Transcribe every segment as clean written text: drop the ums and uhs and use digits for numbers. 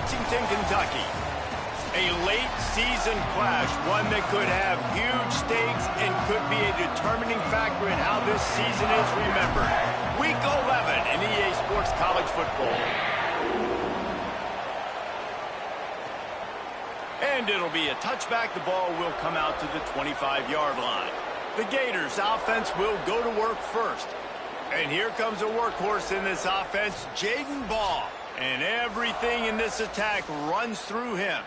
Lexington, Kentucky. A late season clash, one that could have huge stakes and could be a determining factor in how this season is remembered. Week 11 in EA Sports College Football. And it'll be a touchback. The ball will come out to the 25-yard line. The Gators offense will go to work first. And here comes a workhorse in this offense, Jaden Ball. And everything in this attack runs through him.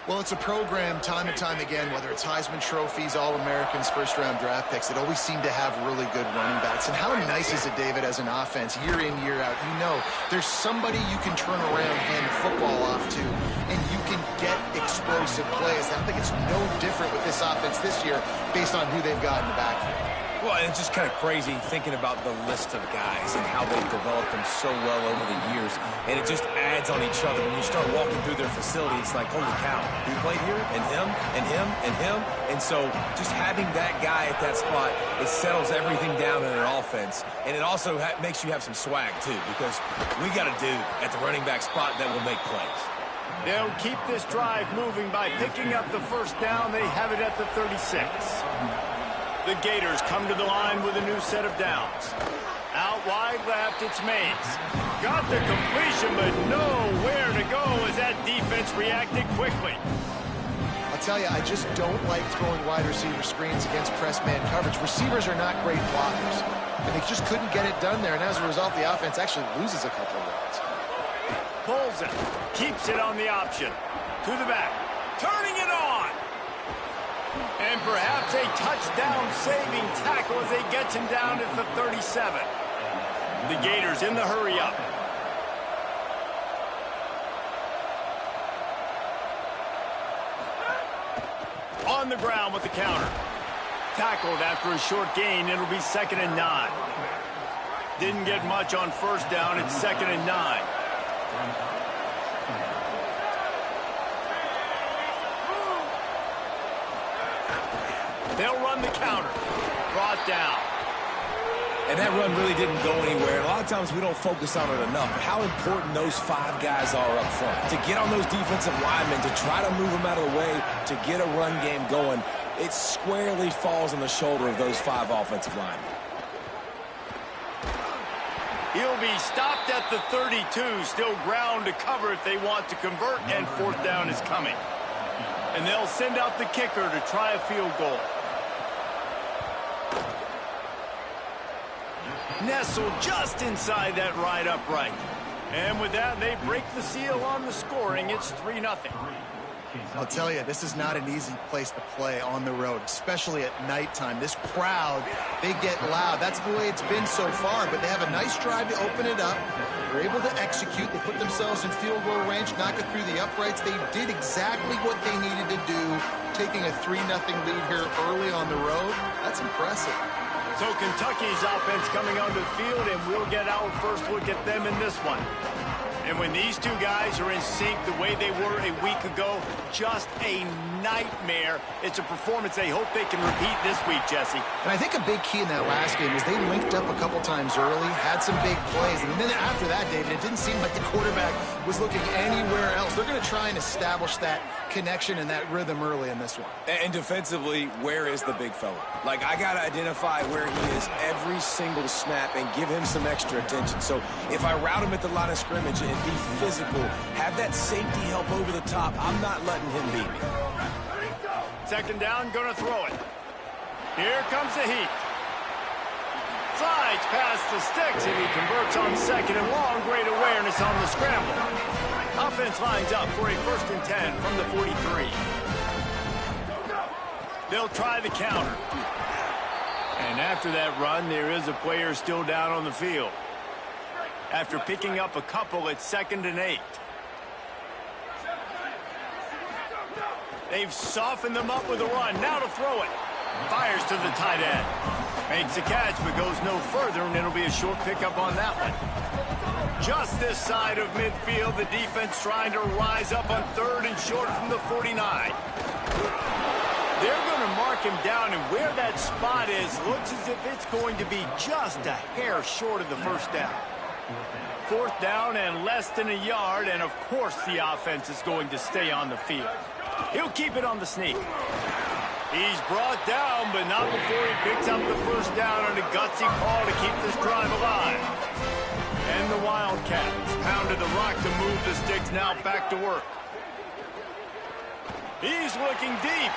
Well, it's a program time and time again, whether it's Heisman trophies, All-Americans, first-round draft picks, that always seem to have really good running backs. And how nice is it, David, as an offense, year in, year out? You know, there's somebody you can turn around, hand the football off to, and you can get explosive plays. I think it's no different with this offense this year based on who they've got in the backfield. Well, it's just kind of crazy thinking about the list of guys and how they've developed them so well over the years. And it just adds on each other. When you start walking through their facility, it's like, holy cow, he played here, and him, and him, and him. And so just having that guy at that spot, it settles everything down in an offense. And it also makes you have some swag, too, because we got a dude at the running back spot that will make plays. They'll keep this drive moving by picking up the first down. They have it at the 36. The Gators come to the line with a new set of downs. Out wide left, it's Mays. Got the completion, but nowhere to go as that defense reacted quickly. I'll tell you, I just don't like throwing wide receiver screens against press man coverage. Receivers are not great blockers, and they just couldn't get it done there. And as a result, the offense actually loses a couple of yards. Pulls it, keeps it on the option. To the back, turning it on. And perhaps a touchdown-saving tackle as they get him down at the 37. The Gators in the hurry-up. On the ground with the counter. Tackled after a short gain. It'll be 2nd and 9. Didn't get much on first down. It's 2nd and 9. They'll run the counter. Brought down. And that run really didn't go anywhere. A lot of times we don't focus on it enough. How important those 5 guys are up front. To get on those defensive linemen, to try to move them out of the way, to get a run game going, it squarely falls on the shoulder of those 5 offensive linemen. He'll be stopped at the 32. Still ground to cover if they want to convert, and 4th down is coming. And they'll send out the kicker to try a field goal. Nestled just inside that right upright. And with that, they break the seal on the scoring. It's 3-0. I'll tell you, this is not an easy place to play on the road, especially at nighttime. This crowd, they get loud. That's the way it's been so far, but they have a nice drive to open it up. They're able to execute. They put themselves in field goal range, knock it through the uprights. They did exactly what they needed to do, taking a 3-0 lead here early on the road. That's impressive. So Kentucky's offense coming onto the field, and we'll get our first look at them in this one. And when these two guys are in sync the way they were a week ago, just a nightmare. It's a performance they hope they can repeat this week, Jesse. And I think a big key in that last game was they linked up a couple times early, had some big plays, and then after that, David, it didn't seem like the quarterback was looking anywhere else. They're going to try and establish that connection and that rhythm early in this one. And defensively, where is the big fella? Like, I got to identify where he is every single snap and give him some extra attention. So if I route him at the line of scrimmage and be physical, have that safety help over the top, I'm not letting him beat me. 2nd down, gonna throw it. Here comes the heat. Slides past the sticks, and he converts on 2nd and long. Great awareness on the scramble. Offense lines up for a 1st and 10 from the 43. They'll try the counter. And after that run, there is a player still down on the field. After picking up a couple, it's 2nd and 8. They've softened them up with a run. Now to throw it. Fires to the tight end. Makes a catch, but goes no further, and it'll be a short pickup on that one. Just this side of midfield, the defense trying to rise up on 3rd and short from the 49. They're going to mark him down, and where that spot is looks as if it's going to be just a hair short of the 1st down. 4th down and less than a yard, and of course the offense is going to stay on the field. He'll keep it on the sneak. He's brought down, but not before he picks up the 1st down on a gutsy call to keep this drive alive. And the Wildcats pounded the rock to move the sticks, now back to work. He's looking deep.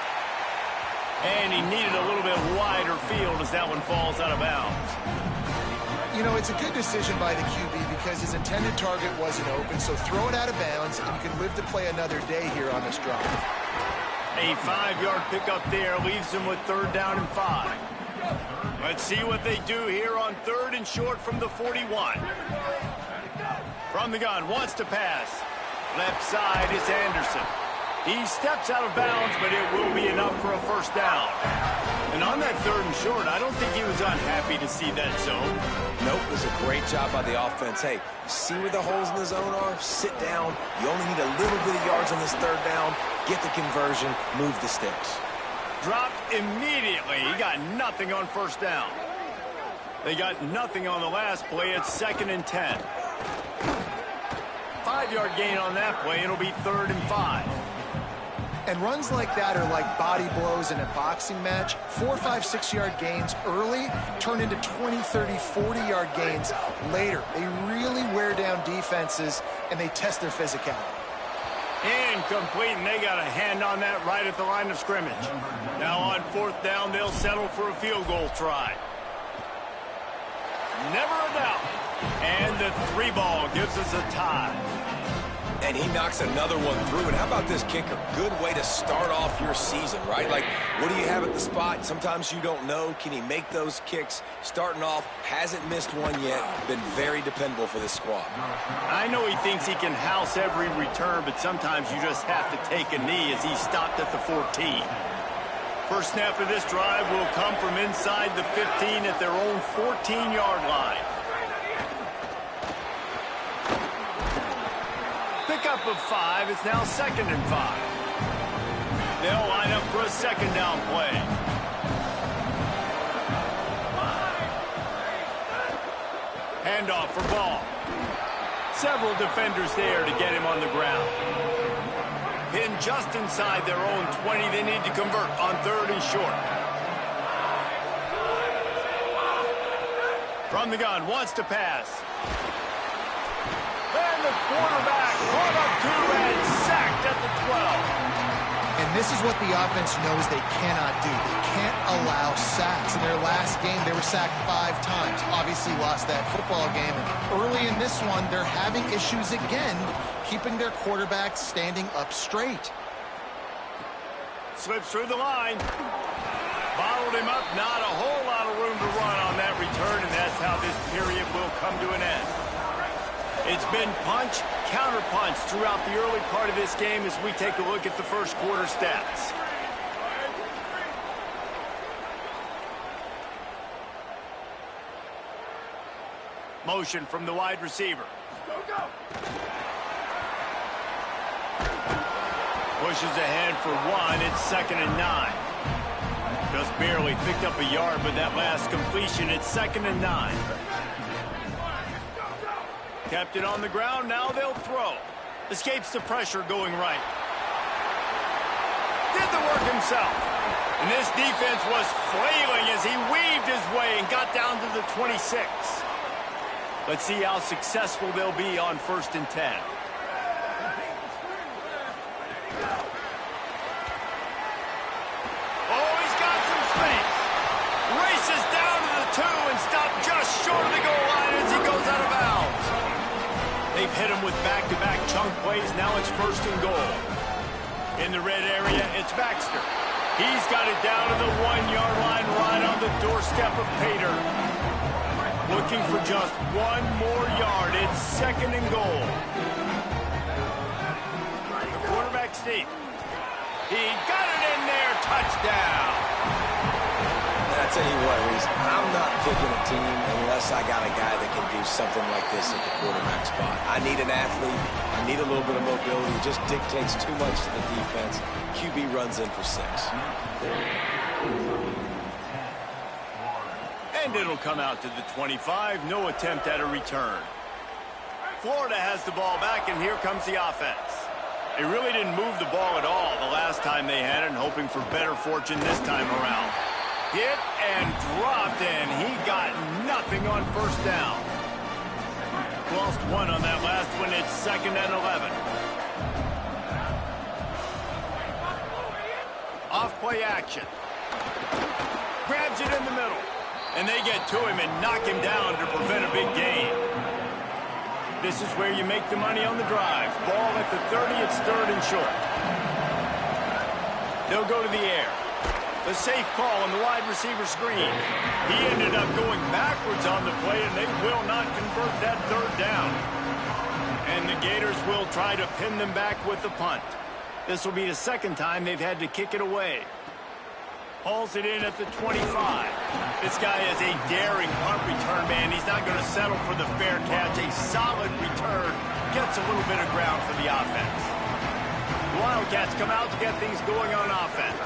And he needed a little bit wider field as that one falls out of bounds. You know, it's a good decision by the QB because his intended target wasn't open, so throw it out of bounds, and you can live to play another day here on this drive. A 5-yard pickup there leaves him with 3rd down and 5. Let's see what they do here on 3rd and short from the 41. From the gun, wants to pass. Left side is Anderson. He steps out of bounds, but it will be enough for a 1st down. And on that 3rd and short, I don't think he was unhappy to see that zone. Nope, it was a great job by the offense. Hey, see where the holes in the zone are? Sit down. You only need a little bit of yards on this 3rd down. Get the conversion, move the sticks. Dropped immediately. He got nothing on 1st down. They got nothing on the last play. It's 2nd and 10. 5-yard gain on that play. It'll be 3rd and 5. And runs like that are like body blows in a boxing match. 4, 5, 6-yard gains early turn into 20, 30, 40-yard gains later. They really wear down defenses, and they test their physicality. Incomplete, and they got a hand on that right at the line of scrimmage. Now on 4th down, they'll settle for a field goal try. Never a doubt. And the 3-ball gives us a tie. And he knocks another one through. And how about this kicker? Good way to start off your season, right? Like, what do you have at the spot? Sometimes you don't know. Can he make those kicks? Starting off, hasn't missed one yet. Been very dependable for this squad. I know he thinks he can house every return, but sometimes you just have to take a knee as he stopped at the 14. First snap of this drive will come from inside the 15 at their own 14-yard line. Pickup of 5. It's now 2nd and 5. They'll line up for a 2nd down play. Handoff for Ball. Several defenders there to get him on the ground. Pinned just inside their own 20. They need to convert on 3rd and short. From the gun, wants to pass. And the quarterback caught up to and sacked at the 12. And this is what the offense knows they cannot do. They can't allow sacks. In their last game, they were sacked 5 times. Obviously lost that football game. And early in this one, they're having issues again, keeping their quarterback standing up straight. Slips through the line. Bottled him up. Not a whole lot of room to run on that return, and that's how this period will come to an end. It's been punch, counter-punch throughout the early part of this game as we take a look at the first quarter stats. Motion from the wide receiver. Go. Pushes ahead for 1. It's 2nd and 9. Just barely picked up a yard, but that last completion, it's 2nd and 9. Kept it on the ground, now they'll throw. Escapes the pressure going right. Did the work himself. And this defense was flailing as he weaved his way and got down to the 26. Let's see how successful they'll be on 1st and 10. Oh, he's got some space. Races down to the 2 and stopped just short of the goal line as he goes out of bounds. They've hit him with back-to-back chunk plays. Now it's 1st and goal. In the red area, it's Baxter. He's got it down to the 1-yard line right on the doorstep of Pater. Looking for just 1 more yard. It's 2nd and goal. The quarterback's deep. He got it in there. Touchdown. I tell you what, Reese, I'm not picking a team unless I got a guy that can do something like this at the quarterback spot. I need an athlete. I need a little bit of mobility. It just dictates too much to the defense. QB runs in for 6. And it'll come out to the 25. No attempt at a return. Florida has the ball back, and here comes the offense. They really didn't move the ball at all the last time they had it, and hoping for better fortune this time around. Hit and dropped, and he got nothing on first down. Lost one on that last one. It's 2nd and 11. Off play action. Grabs it in the middle. And they get to him and knock him down to prevent a big gain. This is where you make the money on the drive. Ball at the 30, it's 3rd and short. They'll go to the air. The safe call on the wide receiver screen. He ended up going backwards on the play, and they will not convert that 3rd down. And the Gators will try to pin them back with the punt. This will be the 2nd time they've had to kick it away. Hauls it in at the 25. This guy is a daring punt return man. He's not going to settle for the fair catch. A solid return. Gets a little bit of ground for the offense. The Wildcats come out to get things going on offense.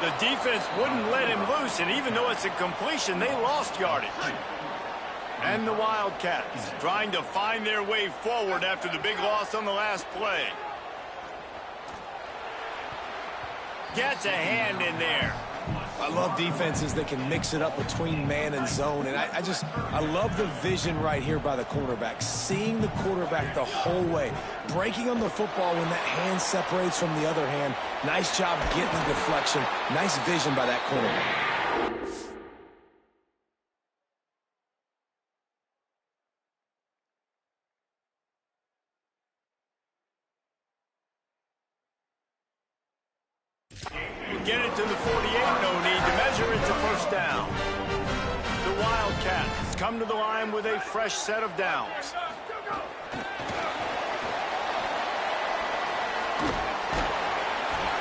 The defense wouldn't let him loose, and even though it's a completion, they lost yardage. And the Wildcats trying to find their way forward after the big loss on the last play. Gets a hand in there. I love defenses that can mix it up between man and zone, and I love the vision right here by the cornerback, seeing the quarterback the whole way, breaking on the football when that hand separates from the other hand. Nice job getting the deflection. Nice vision by that cornerback. Get it to the 48, no need to measure. It's a 1st down. The Wildcats come to the line with a fresh set of downs.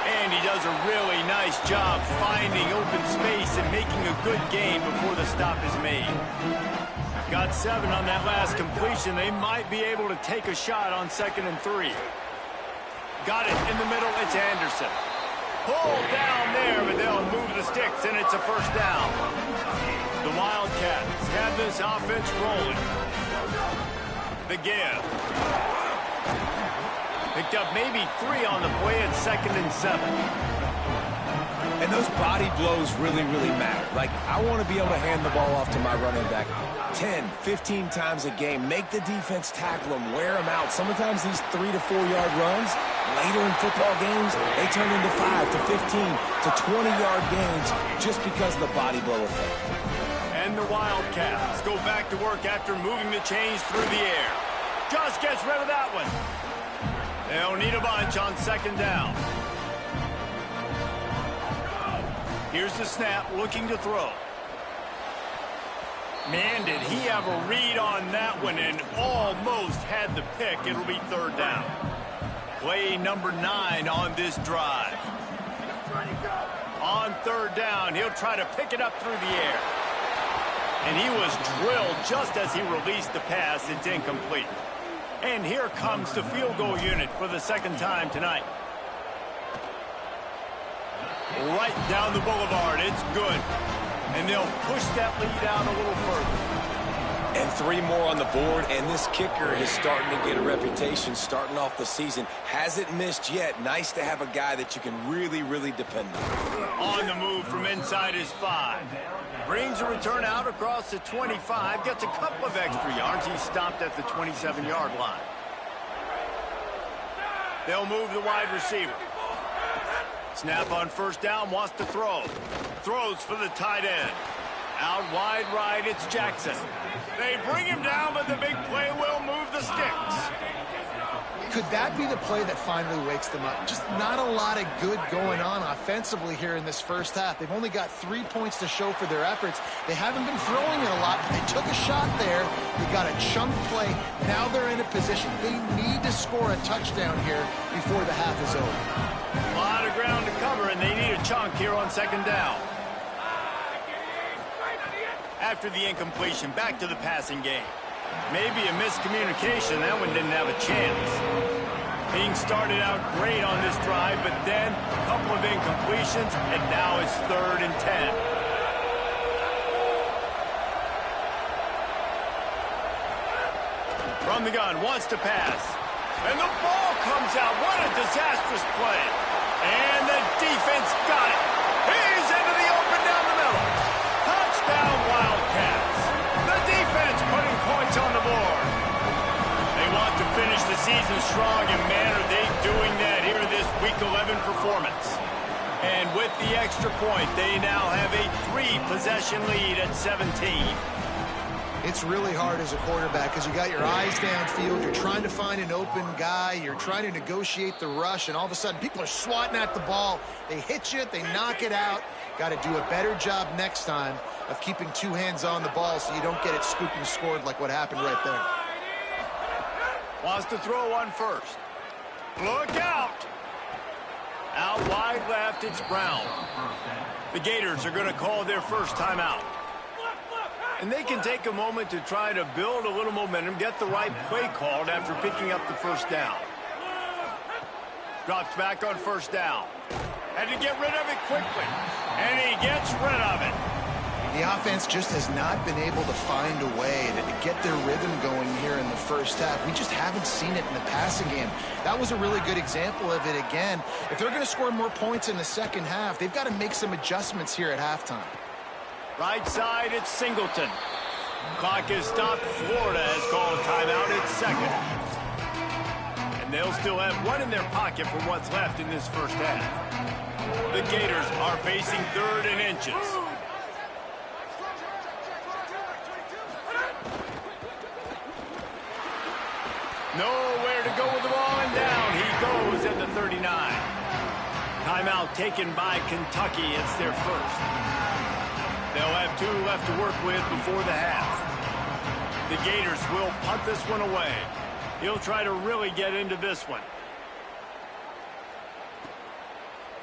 And he does a really nice job finding open space and making a good gain before the stop is made. Got 7 on that last completion. They might be able to take a shot on 2nd and 3. Got it in the middle. It's Anderson. Pulled down there, but they'll move the sticks, and it's a 1st down. The Wildcats have this offense rolling. The give. Picked up maybe 3 on the play at 2nd and 7. And those body blows really, really matter. Like, I want to be able to hand the ball off to my running back 10, 15 times a game. Make the defense tackle them, wear them out. Sometimes these 3 to 4 yard runs, later in football games, they turn into 5 to 15 to 20-yard gains just because of the body blow effect. And the Wildcats go back to work after moving the chains through the air. Just gets rid of that one. They'll need a bunch on 2nd down. Here's the snap, looking to throw. Man, did he have a read on that one and almost had the pick. It'll be 3rd down. Play number 9 on this drive. On 3rd down, he'll try to pick it up through the air. And he was drilled just as he released the pass. It's incomplete. And here comes the field goal unit for the 2nd time tonight. Right down the boulevard. It's good. And they'll push that lead out a little further. And 3 more on the board, and this kicker is starting to get a reputation starting off the season. Hasn't missed yet. Nice to have a guy that you can really, really depend on. On the move from inside his 5. Brings a return out across the 25. Gets a couple of extra yards. He stopped at the 27-yard line. They'll move the wide receiver. Snap on 1st down, wants to throw. Throws for the tight end. Out wide right, it's Jackson. They bring him down, but the big play will move the sticks. Could that be the play that finally wakes them up? Just not a lot of good going on offensively here in this 1st half. They've only got 3 points to show for their efforts. They haven't been throwing it a lot, but they took a shot there. They got a chunk play. Now they're in a position. They need to score a touchdown here before the half is over. A lot of ground to cover, and they need a chunk here on 2nd down. After the incompletion, back to the passing game. Maybe a miscommunication. That one didn't have a chance. Being started out great on this drive, but then a couple of incompletions, and now. now. It's 3rd and 10. 3 more on the board, and this kicker is starting to get a reputation starting off the season. Hasn't missed yet. Nice to have a guy that you can really, really depend on. On the move from inside his 5. Brings a return out across the 27. They'll move the wide receiver. Snap on 1st down, wants to throw. Throws for the tight end. Out wide right, it's Jackson. They bring him down, but the big play will move the sticks. And here comes the field goal unit for the 2nd time tonight. On the move from inside his 5. From the gun, wants to pass. And the ball comes out. What a disastrous play. And the defense got it. He's into the open down the middle. Touchdown, Wildcats. The defense putting points on the board. They want to finish the season strong, and man, are they doing that here in this Week 11 performance. And with the extra point, they now have a 3-possession lead at 17. It's really hard as a quarterback because you got your eyes downfield. You're trying to find an open guy. You're trying to negotiate the rush, and all of a sudden people are swatting at the ball. They hit you. They knock it out. Got to do a better job next time of keeping 2 hands on the ball so you don't get it scooped and scored like what happened right there. Wants to throw on first. Look out. Out wide left, it's Brown. The Gators are going to call their first timeout. And they can take a moment to try to build a little momentum, get the right play called after picking up the first down. Drops back on first down. Had to get rid of it quickly. And he gets rid of it. The offense just has not been able to find a way to get their rhythm going here in the first half. We just haven't seen it in the passing game. That was a really good example of it again. If they're going to score more points in the second half, they've got to make some adjustments here at halftime. Right side, it's Singleton. Clock is stopped. Florida has called a timeout at second. And they'll still have one in their pocket for what's left in this first half. The Gators are facing 3rd and inches. Nowhere to go with the ball, and down he goes at the 39. Timeout taken by Kentucky. It's their first. They'll have 2 left to work with before the half. The Gators will punt this one away. He'll try to really get into this one.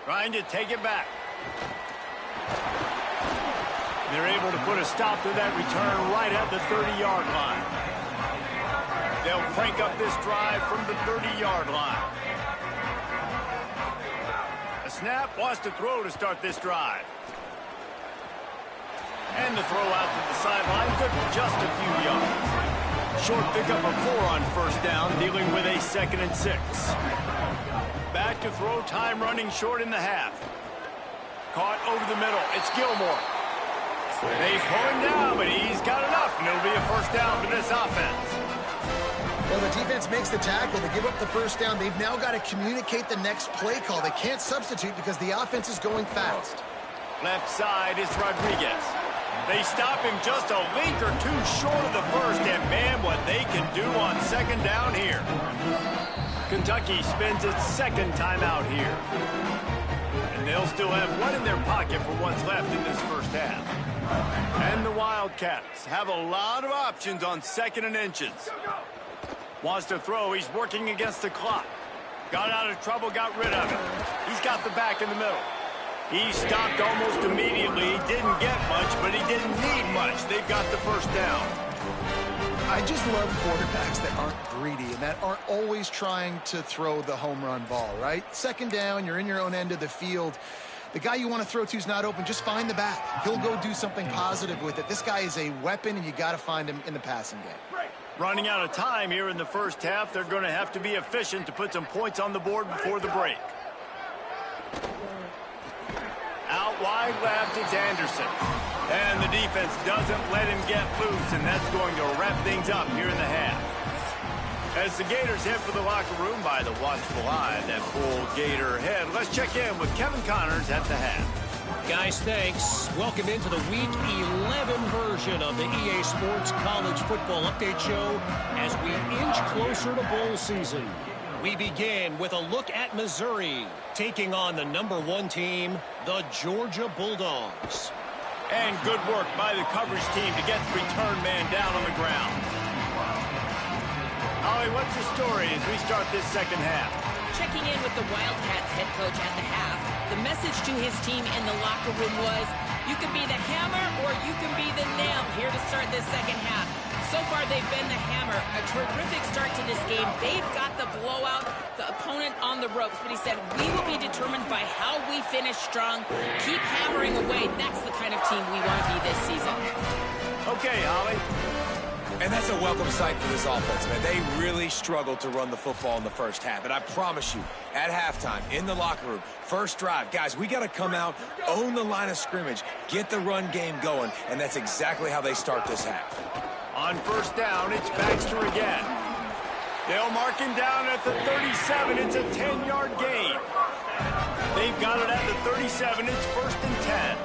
Trying to take it back. They're able to put a stop to that return right at the 30-yard line. They'll crank up this drive from the 30-yard line. A snap, wants to throw to start this drive. And the throw out to the sideline, good for just a few yards. Short pickup of 4 on first down, dealing with a 2nd and 6. Back to throw, time running short in the half. Caught over the middle, it's Gilmore. They pull him down, but he's got enough, and it'll be a first down for this offense. Well, the defense makes the tackle. They give up the first down. They've now got to communicate the next play call. They can't substitute because the offense is going fast. Left side is Rodriguez. They stop him just a link or 2 short of the first, and man, what they can do on second down here. Kentucky spends its 2nd timeout here. And they'll still have 1 in their pocket for what's left in this first half. And the Wildcats have a lot of options on 2nd and inches. Wants to throw, he's working against the clock. Got out of trouble, got rid of it. He's got the back in the middle. He stopped almost immediately. He didn't get much, but he didn't need much. They've got the first down. I just love quarterbacks that aren't greedy and that aren't always trying to throw the home run ball, right? 2nd down, you're in your own end of the field. The guy you want to throw to is not open. Just find the back. He'll go do something positive with it. This guy is a weapon, and you got to find him in the passing game. Running out of time here in the first half. They're going to have to be efficient to put some points on the board before the break. Out wide left, it's Anderson. And the defense doesn't let him get loose, and that's going to wrap things up here in the half. As the Gators head for the locker room by the watchful eye, that full Gator head. Let's check in with Kevin Connors at the half. Guys, thanks. Welcome into the Week 11 version of the EA Sports College Football Update Show as we inch closer to bowl season. We begin with a look at Missouri, taking on the #1 team, the Georgia Bulldogs. And good work by the coverage team to get the return man down on the ground. Holly, what's the story as we start this second half? Checking in with the Wildcats head coach at the half, the message to his team in the locker room was, you can be the hammer or you can be the nail here to start this second half. So far, they've been the hammer. A terrific start to this game. They've got the blowout, the opponent on the ropes. But he said, we will be determined by how we finish strong. Keep hammering away. That's the kind of team we want to be this season. Okay, Holly. And that's a welcome sight for this offense, man. They really struggled to run the football in the first half. And I promise you, at halftime, in the locker room, first drive, guys, we got to come out, own the line of scrimmage, get the run game going, and that's exactly how they start this half. On first down, it's Baxter again. They'll mark him down at the 37. It's a 10-yard gain. They've got it at the 37. It's 1st and 10.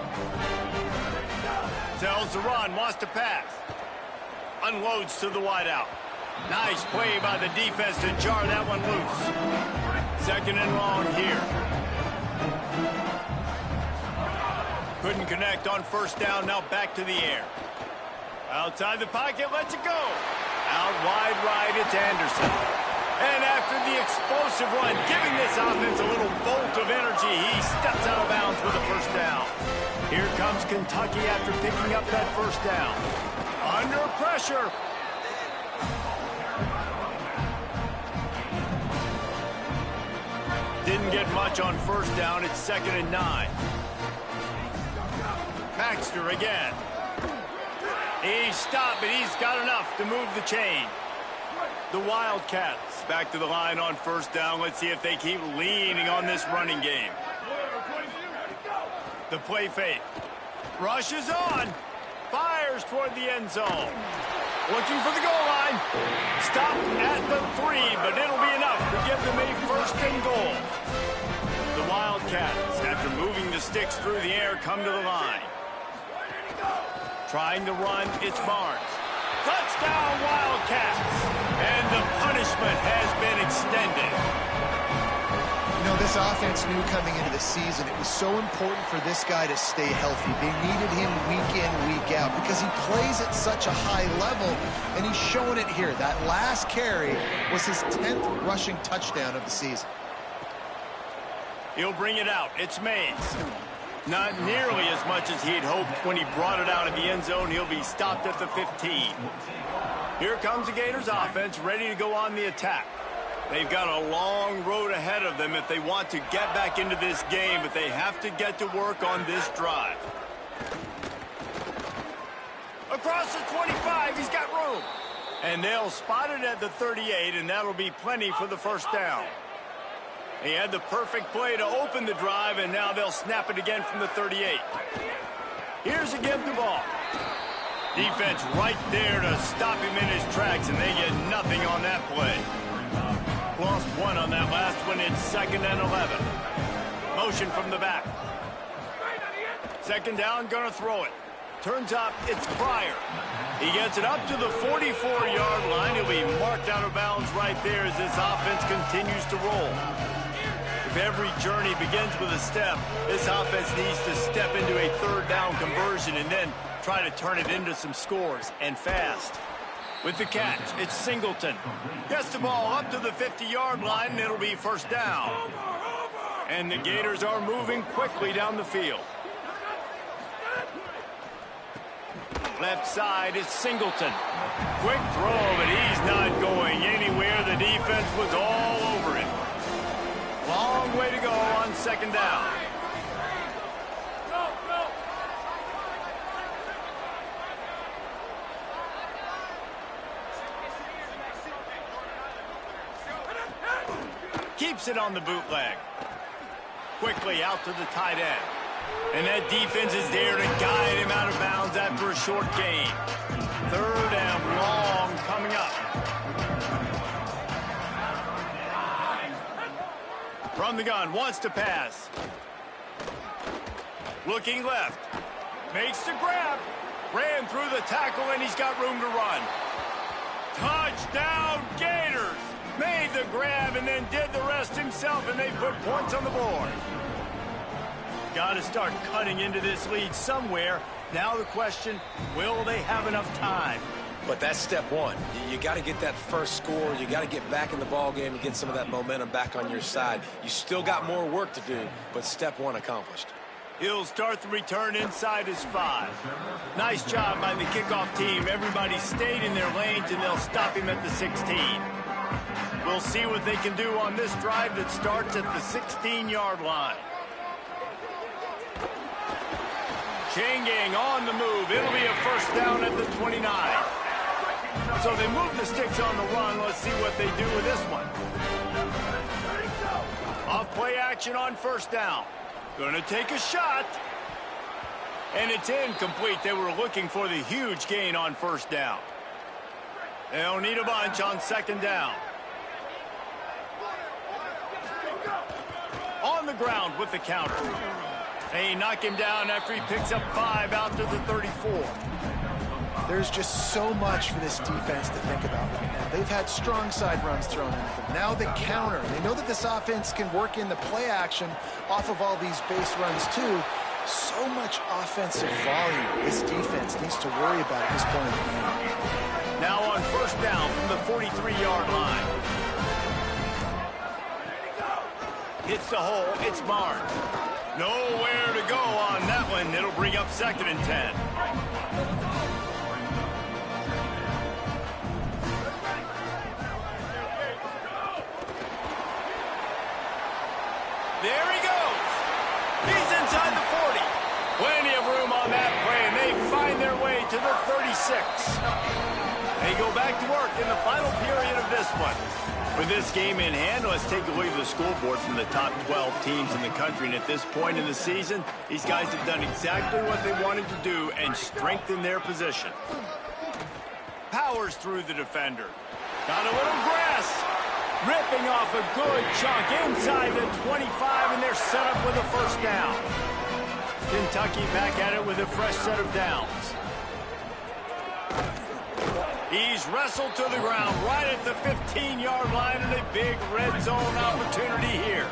Tells the run, wants to pass. Unloads to the wideout. Nice play by the defense to jar that one loose. 2nd and long here. Couldn't connect on first down. Now back to the air. Outside the pocket, lets it go. Out wide right, it's Anderson. And after the explosive run, giving this offense a little bolt of energy, he steps out of bounds with a first down. Here comes Kentucky after picking up that first down. Under pressure. Didn't get much on first down. It's 2nd and 9. Baxter again. He's stopped, but he's got enough to move the chain. The Wildcats back to the line on first down. Let's see if they keep leaning on this running game. The play fake. Rushes on. Fires toward the end zone. Looking for the goal line. Stop at the 3, but it'll be enough to give them a 1st and goal. The Wildcats, after moving the sticks through the air, come to the line. Trying to run, it's Barnes. Touchdown, Wildcats! And the punishment has been extended. You know, this offense knew coming into the season it was so important for this guy to stay healthy. They needed him week in, week out because he plays at such a high level, and he's showing it here. That last carry was his 10th rushing touchdown of the season. He'll bring it out. It's Mays. Not nearly as much as he'd hoped when he brought it out of the end zone. He'll be stopped at the 15. Here comes the Gators offense ready to go on the attack. They've got a long road ahead of them if they want to get back into this game, but they have to get to work on this drive. Across the 25, he's got room. And they'll spot it at the 38, and that'll be plenty for the first down. He had the perfect play to open the drive, and now they'll snap it again from the 38. Here's a give the ball. Defense right there to stop him in his tracks, and they get nothing on that play. Lost one on that last one. It's 2nd and 11. Motion from the back. 2nd down, gonna throw it. Turns up, it's Pryor. He gets it up to the 44-yard line. He'll be marked out of bounds right there as this offense continues to roll. If every journey begins with a step, this offense needs to step into a 3rd down conversion and then try to turn it into some scores, and fast. With the catch, it's Singleton. Gets the ball up to the 50-yard line, and it'll be first down. And the Gators are moving quickly down the field. Left side, it's Singleton. Quick throw, but he's not going anywhere. The defense was all over it. Long way to go on 2nd down. Keeps it on the bootleg. Quickly out to the tight end. And that defense is there to guide him out of bounds after a short gain. 3rd and long coming up. From the gun, wants to pass. Looking left. Makes the grab. Ran through the tackle, and he's got room to run. Touchdown, Gators! Made the grab and then did the rest himself, and they put points on the board. Got to start cutting into this lead somewhere. Now the question, will they have enough time? But that's step one. You got to get that first score. You got to get back in the ball game and get some of that momentum back on your side. You still got more work to do, but step one accomplished. He'll start the return inside his 5. Nice job by the kickoff team. Everybody stayed in their lanes, and they'll stop him at the 16. We'll see what they can do on this drive that starts at the 16-yard line. Changing on the move. It'll be a first down at the 29. So they move the sticks on the run. Let's see what they do with this one. Off play action on first down. Gonna take a shot. And it's incomplete. They were looking for the huge gain on first down. They'll need a bunch on second down. On the ground with the counter. They knock him down after he picks up 5 out to the 34. There's just so much for this defense to think about right now. They've had strong side runs thrown at them. Now the counter. They know that this offense can work in the play action off of all these base runs too. So much offensive volume this defense needs to worry about at this point in the game. Now on first down from the 43-yard line. Hits the hole. It's Barnes. Nowhere to go on that one. It'll bring up 2nd and 10. There he goes. He's inside the 40. Plenty of room on that play, and they find their way to the 36. They go back to work in the final period of this one. With this game in hand, let's take a look at the scoreboard from the top 12 teams in the country. And at this point in the season, these guys have done exactly what they wanted to do and strengthen their position. Powers through the defender. Got a little grass. Ripping off a good chunk inside the 25, and they're set up with a first down. Kentucky back at it with a fresh set of downs. He's wrestled to the ground right at the 15-yard line, and a big red zone opportunity here.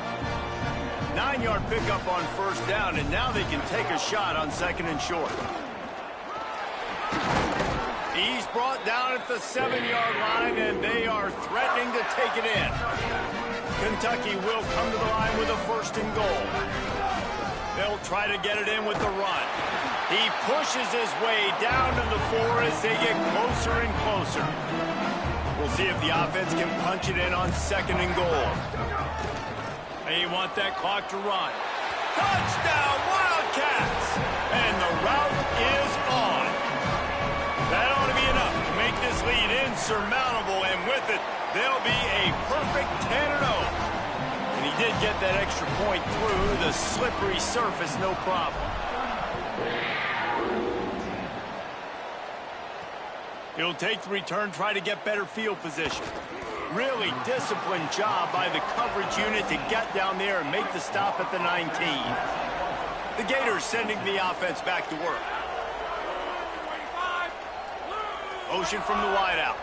9-yard pickup on first down, and now they can take a shot on 2nd and short. He's brought down at the 7-yard line, and they are threatening to take it in. Kentucky will come to the line with a 1st and goal. They'll try to get it in with the run. He pushes his way down to the 4 as they get closer and closer. We'll see if the offense can punch it in on 2nd and goal. They want that clock to run. Touchdown, Wildcats! And the route is on. That ought to be enough to make this lead insurmountable, and with it, they'll be a perfect 10-0. And he did get that extra point through the slippery surface, no problem. He'll take the return, try to get better field position. Really disciplined job by the coverage unit to get down there and make the stop at the 19. The Gators sending the offense back to work. Motion from the wideout.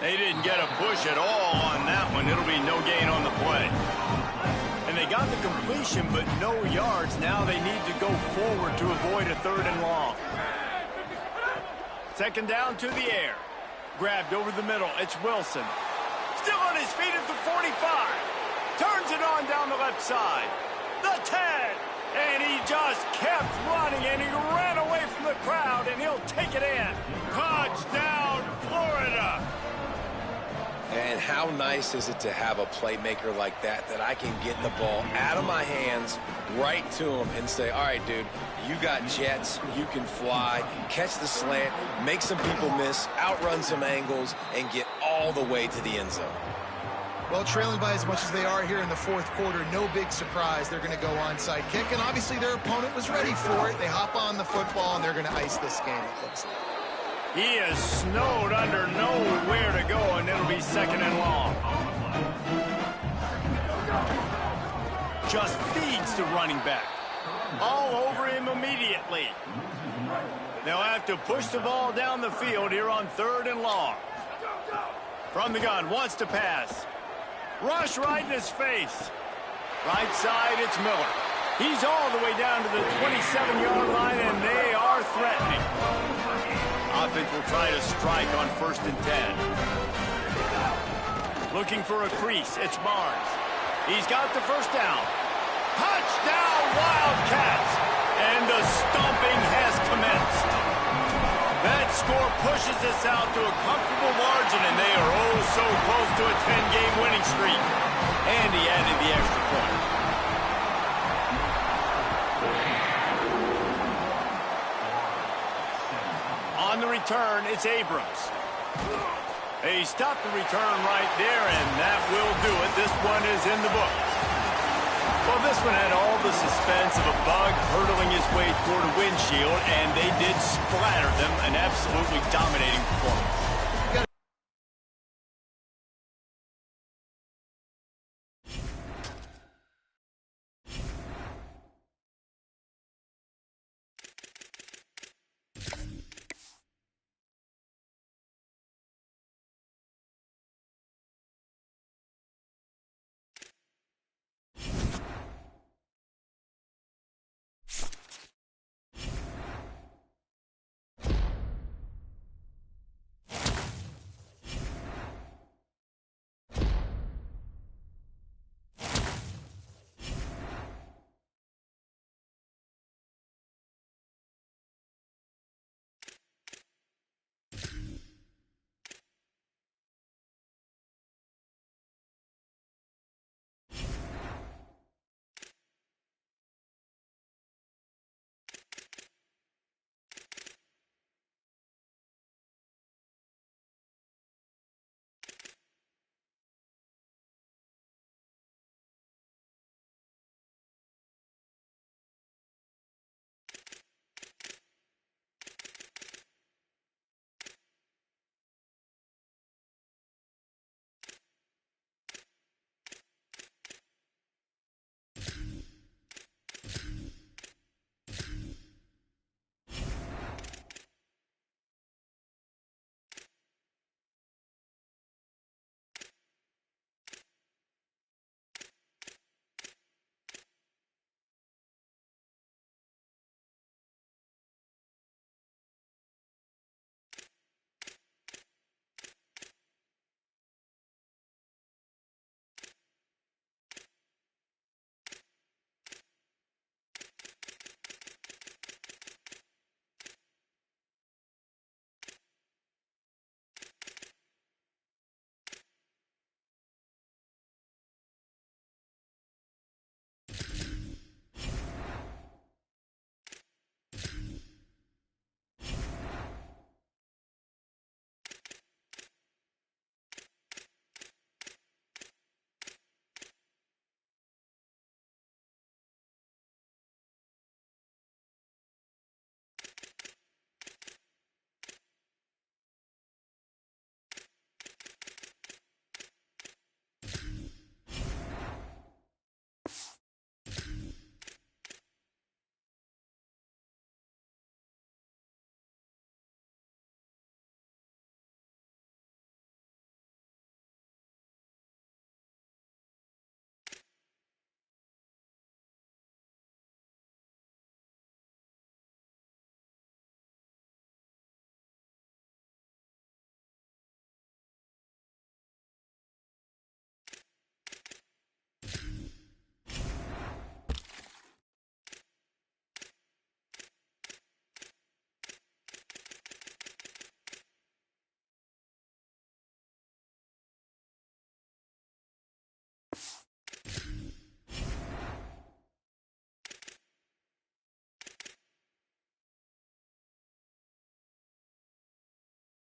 They didn't get a push at all on that one. It'll be no gain on the play. And they got the completion, but no yards. Now they need to go forward to avoid a 3rd and long. 2nd down to the air. Grabbed over the middle. It's Wilson. Still on his feet at the 45. Turns it on down the left side. The 10. And he just kept running, and he ran away from the crowd, and he'll take it in. Touchdown, Florida. And how nice is it to have a playmaker like that I can get the ball out of my hands right to him and say, all right, dude, you got jets, you can fly, catch the slant, make some people miss, outrun some angles, and get all the way to the end zone. Well, trailing by as much as they are here in the 4th quarter, no big surprise. They're going to go onside kick, and obviously their opponent was ready for it. They hop on the football, and they're going to ice this game, it looks like. He is snowed under, nowhere to go, and it'll be 2nd and long. Just feeds the running back. All over him immediately. They'll have to push the ball down the field here on 3rd and long. From the gun, wants to pass. Rush right in his face. Right side, it's Miller. He's all the way down to the 27-yard line, and they are threatening. Offense will try to strike on 1st and 10. Looking for a crease. It's Barnes. He's got the first down. Touchdown, Wildcats! And the stomping has commenced. That score pushes us out to a comfortable margin, and they are oh so close to a 10-game winning streak. And he added the extra point. return. It's Abrams. He stopped the return right there, and that will do it. This one is in the book. Well, this one had all the suspense of a bug hurtling his way toward a windshield, and they did splatter them. An absolutely dominating performance.